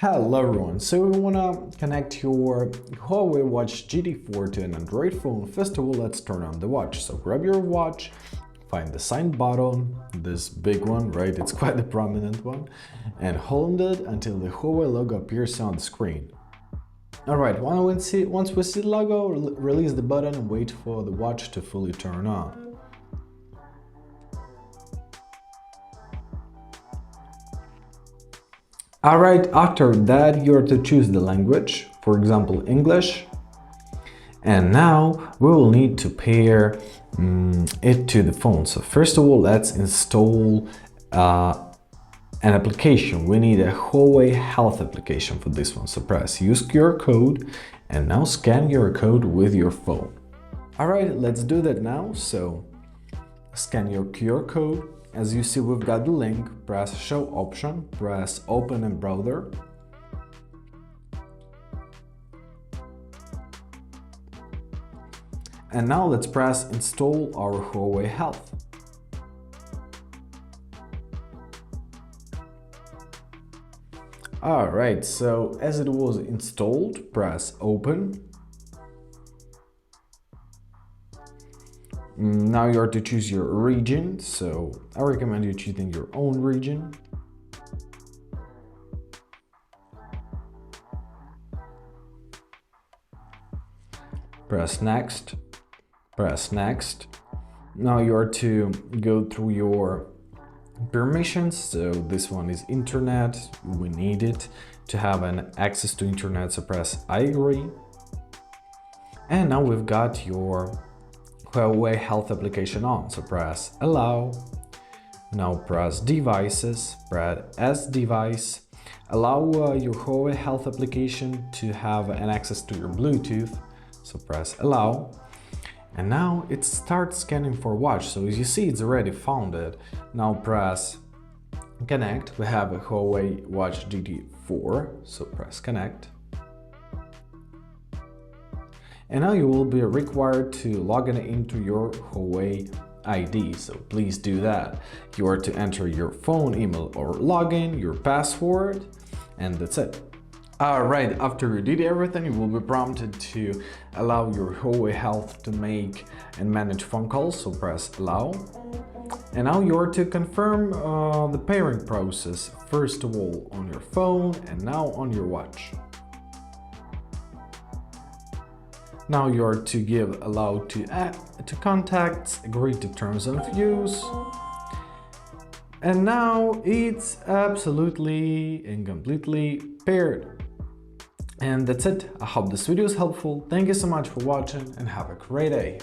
Hello everyone, so we want to connect your Huawei Watch GT4 to an Android phone. First of all, let's turn on the watch. So grab your watch, find the sign button, this big one, right? It's quite a prominent one, and hold it until the Huawei logo appears on the screen. Alright, once we see the logo, release the button and wait for the watch to fully turn on. Alright, after that you're to choose the language, for example English, and now we will need to pair it to the phone. So first of all, let's install an application. We need a Huawei Health application for this one. So press use QR code and now scan your code with your phone. Alright, let's do that now. So scan your QR code. As you see, we've got the link. Press show option, press open in browser. And now let's press install our Huawei Health. Alright, so as it was installed, press open. Now you are to choose your region, so I recommend you choosing your own region. Press next, press next. Now you are to go through your permissions, so this one is internet, we need it to have an access to internet, so press I agree. And now we've got your Huawei Health application on, so press allow. Now press devices, press as device. Allow your Huawei Health application to have an access to your Bluetooth, so press allow. And now it starts scanning for watch, so as you see it's already found it. Now press connect. We have a Huawei Watch GT4, so press connect. And now you will be required to log in into your Huawei ID, so please do that. You are to enter your phone, email or login, your password, and that's it. Alright, after you did everything, you will be prompted to allow your Huawei Health to make and manage phone calls, so press allow. And now you are to confirm the pairing process, first of all on your phone and now on your watch. Now you are to give allow to contacts, agree to terms of use. And now it's absolutely and completely paired. And that's it. I hope this video is helpful. Thank you so much for watching and have a great day.